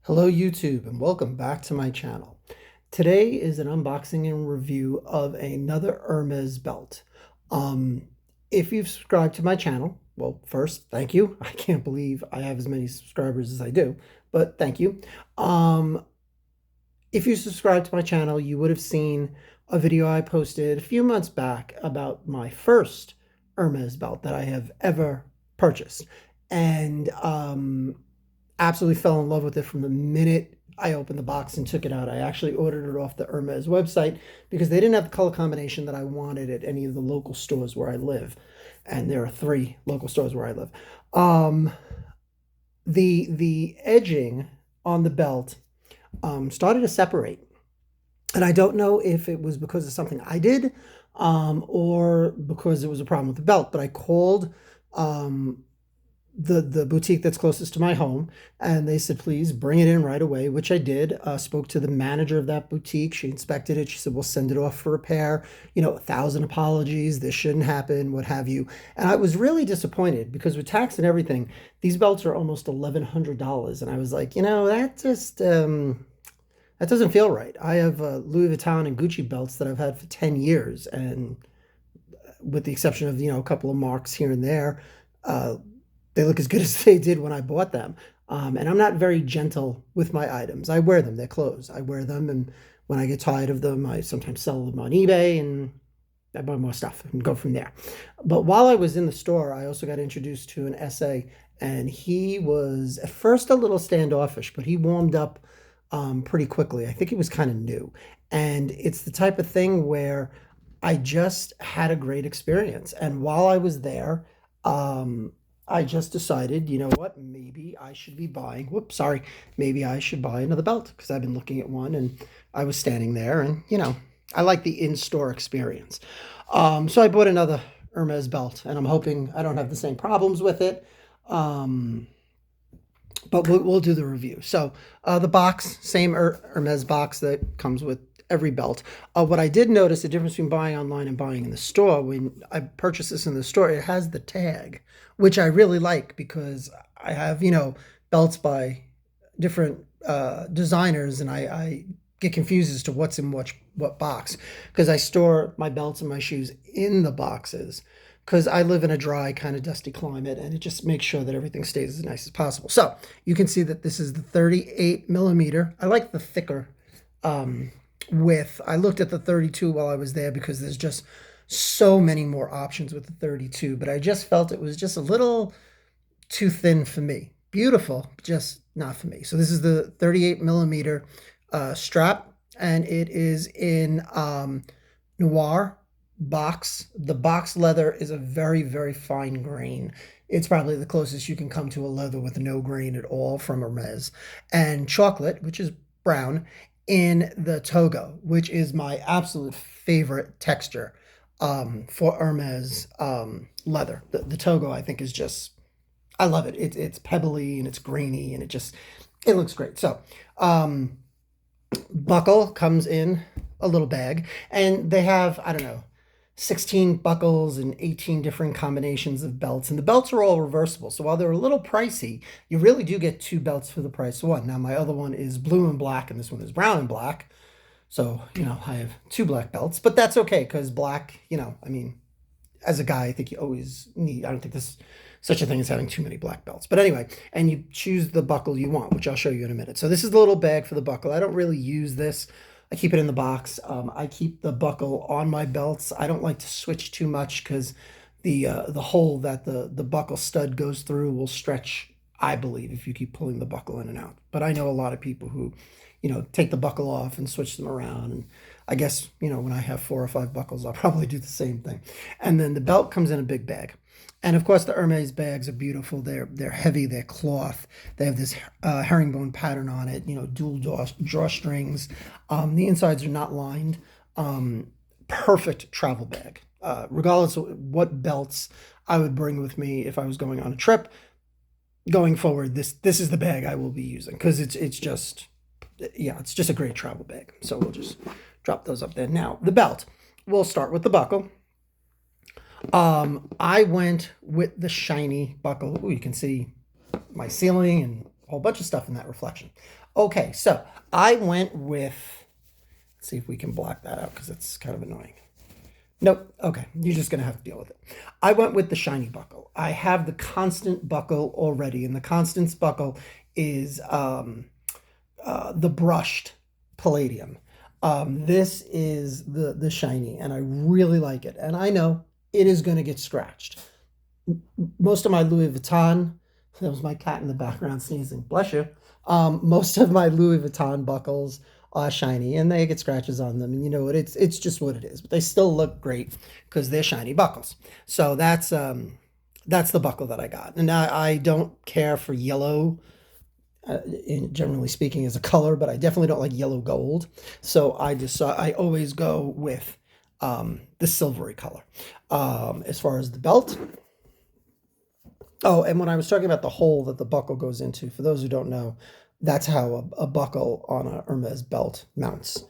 Hello YouTube and welcome back to my channel. Today is an unboxing and review of another Hermès belt. Um, if you've subscribed to my channel, well, first, thank you. I can't believe I have as many subscribers as I do, but thank you. If you subscribe to my channel, you would have seen a video I posted a few months back about my first Hermès belt that I have ever purchased. And absolutely fell in love with it from the minute I opened the box and took it out. I actually ordered it off the Hermès website because they didn't have the color combination that I wanted at any of the local stores where I live. And there are 3 local stores where I live. The edging on the belt started to separate. And I don't know if it was because of something I did or because it was a problem with the belt, but I called the boutique that's closest to my home, and they said, please bring it in right away, which I did. Spoke to the manager of that boutique. She inspected it. She said, we'll send it off for repair. 1,000 apologies. This shouldn't happen, what have you. And I was really disappointed because with tax and everything, these belts are almost $1,100. And I was like, that just, that doesn't feel right. I have Louis Vuitton and Gucci belts that I've had for 10 years. And with the exception of, a couple of marks here and there, they look as good as they did when I bought them. And I'm not very gentle with my items. I wear them. They're clothes. I wear them. And when I get tired of them, I sometimes sell them on eBay and I buy more stuff and go from there. But while I was in the store, I also got introduced to an SA, and he was at first a little standoffish, but he warmed up pretty quickly. I think he was kind of new. And it's the type of thing where I just had a great experience. And while I was there, I just decided, you know what, maybe I should be buying, maybe I should buy another belt because I've been looking at one and I was standing there and, I like the in-store experience. So I bought another Hermès belt and I'm hoping I don't have the same problems with it. But we'll do the review. So the box, same Hermès box that comes with every belt. What I did notice, the difference between buying online and buying in the store, when I purchased this in the store, it has the tag, which I really like because I have, belts by different designers, and I get confused as to what's in what box because I store my belts and my shoes in the boxes because I live in a dry, kind of dusty climate, and it just makes sure that everything stays as nice as possible. So you can see that this is the 38 millimeter. I like the thicker width. I looked at the 32 while I was there because there's just so many more options with the 32, but I just felt it was just a little too thin for me. Beautiful, just not for me. So this is the 38 millimeter strap, and it is in noir box. The box leather is a very, very fine grain. It's probably the closest you can come to a leather with no grain at all from Hermès. And chocolate, which is brown, in the Togo, which is my absolute favorite texture for Hermès leather. The Togo, I think, is just, I love it. It's pebbly and it's grainy and it looks great. So buckle comes in a little bag, and they have, I don't know, 16 buckles and 18 different combinations of belts, and the belts are all reversible. So while they're a little pricey, you really do get 2 belts for the price of one. Now my other one is blue and black and this one is brown and black. So, I have 2 black belts, but that's okay because black, I mean, as a guy, I think you always need, I don't think there's such a thing as having too many black belts. But anyway, and you choose the buckle you want, which I'll show you in a minute. So this is the little bag for the buckle. I don't really use this. I keep it in the box. I keep the buckle on my belts. I don't like to switch too much because the hole that the buckle stud goes through will stretch, I believe, if you keep pulling the buckle in and out. But I know a lot of people who, take the buckle off and switch them around. And I guess, when I have 4 or 5 buckles, I'll probably do the same thing. And then the belt comes in a big bag. And of course, the Hermès bags are beautiful. They're heavy. They're cloth. They have this herringbone pattern on it. Dual drawstrings. The insides are not lined. Perfect travel bag. Regardless of what belts I would bring with me if I was going on a trip, going forward, this is the bag I will be using because it's just a great travel bag. So we'll just drop those up there. Now the belt. We'll start with the buckle. I went with the shiny buckle. Ooh, you can see my ceiling and a whole bunch of stuff in that reflection. Okay, so I went with, let's see if we can block that out because it's kind of annoying. Nope. Okay, you're just going to have to deal with it. I went with the shiny buckle. I have the constant buckle already, and the Constance buckle is the brushed palladium. This is the shiny, and I really like it. And I know it is going to get scratched. Most of my Louis Vuitton, that was my cat in the background sneezing, bless you. Most of my Louis Vuitton buckles are shiny and they get scratches on them. And you know what? It's just what it is. But they still look great because they're shiny buckles. So that's the buckle that I got. And I don't care for yellow, generally speaking, as a color, but I definitely don't like yellow gold. So I always go with the silvery color. As far as the belt. Oh, and when I was talking about the hole that the buckle goes into, for those who don't know, that's how a buckle on a Hermès belt mounts.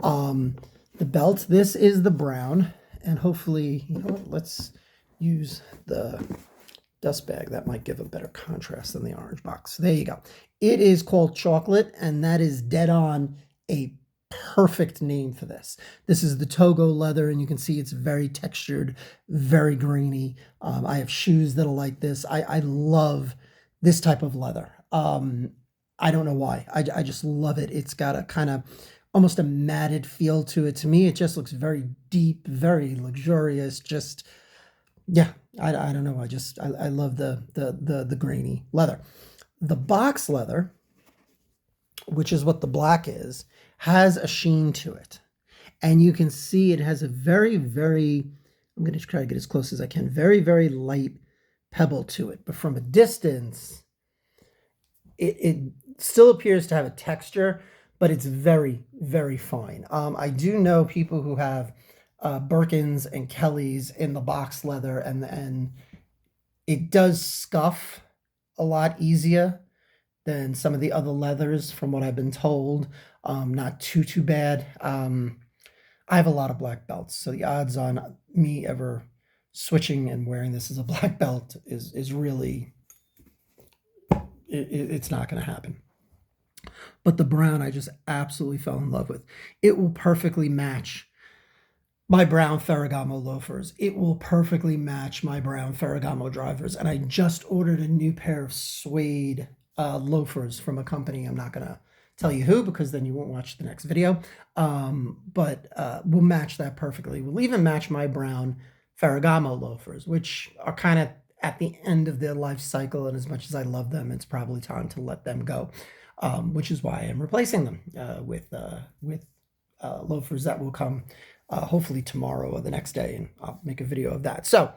The belt, this is the brown, and hopefully, you know what, let's use the dust bag. That might give a better contrast than the orange box. There you go. It is called chocolate, and that is dead on a perfect name for this. This is the Togo leather, and you can see it's very textured, very grainy. I have shoes that are like this. I love this type of leather. I don't know why. I just love it. It's got a kind of almost a matted feel to it. To me, it just looks very deep, very luxurious. Just, yeah, I don't know. I love the grainy leather. The box leather, which is what the black is, has a sheen to it. And you can see it has a very, very, I'm going to try to get as close as I can, very, very light pebble to it. But from a distance, it still appears to have a texture, but it's very, very fine. I do know people who have Birkins and Kellys in the box leather, and it does scuff a lot easier than some of the other leathers, from what I've been told. Not too bad. I have a lot of black belts, so the odds on me ever switching and wearing this as a black belt is really, it's not going to happen. But the brown, I just absolutely fell in love with. It will perfectly match my brown Ferragamo loafers. It will perfectly match my brown Ferragamo drivers. And I just ordered a new pair of suede loafers from a company. I'm not going to tell you who, because then you won't watch the next video. But we'll match that perfectly. We'll even match my brown Ferragamo loafers, which are kind of at the end of their life cycle. And as much as I love them, it's probably time to let them go, which is why I'm replacing them with loafers that will come hopefully tomorrow or the next day, and I'll make a video of that. So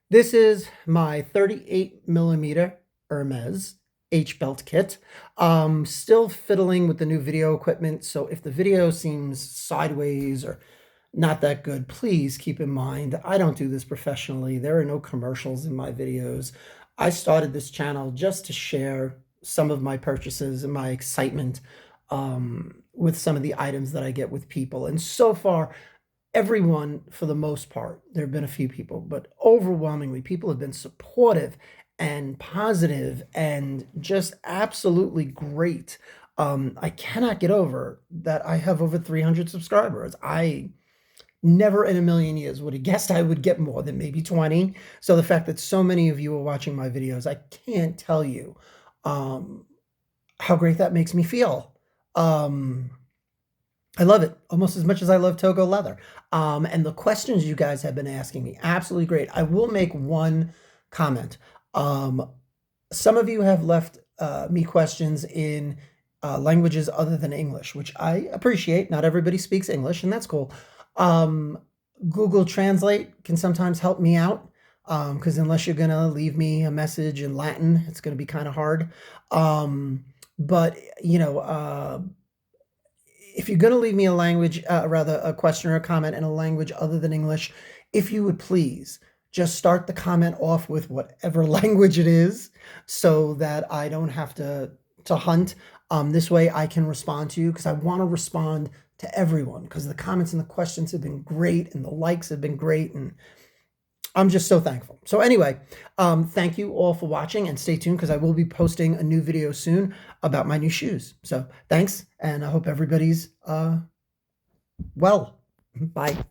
this is my 38 millimeter Hermès H-belt kit. Still fiddling with the new video equipment, so if the video seems sideways or not that good, please keep in mind I don't do this professionally. There are no commercials in my videos. I started this channel just to share some of my purchases and my excitement with some of the items that I get with people. And so far, everyone, for the most part, there have been a few people, but overwhelmingly, people have been supportive and positive and just absolutely great. I cannot get over that I have over 300 subscribers. I never in a million years would have guessed I would get more than maybe 20. So the fact that so many of you are watching my videos, I can't tell you how great that makes me feel. I love it almost as much as I love Togo leather. And the questions you guys have been asking me, absolutely great. I will make one comment. Some of you have left me questions in languages other than English, which I appreciate. Not everybody speaks English, and that's cool. Google Translate can sometimes help me out, because unless you're going to leave me a message in Latin, it's going to be kind of hard. But, you know, if you're going to leave me a language, rather a question or a comment in a language other than English, if you would please just start the comment off with whatever language it is, so that I don't have to hunt. This way I can respond to you, because I want to respond to everyone, because the comments and the questions have been great and the likes have been great. And I'm just so thankful. So anyway, thank you all for watching, and stay tuned because I will be posting a new video soon about my new shoes. So thanks, and I hope everybody's well. Bye.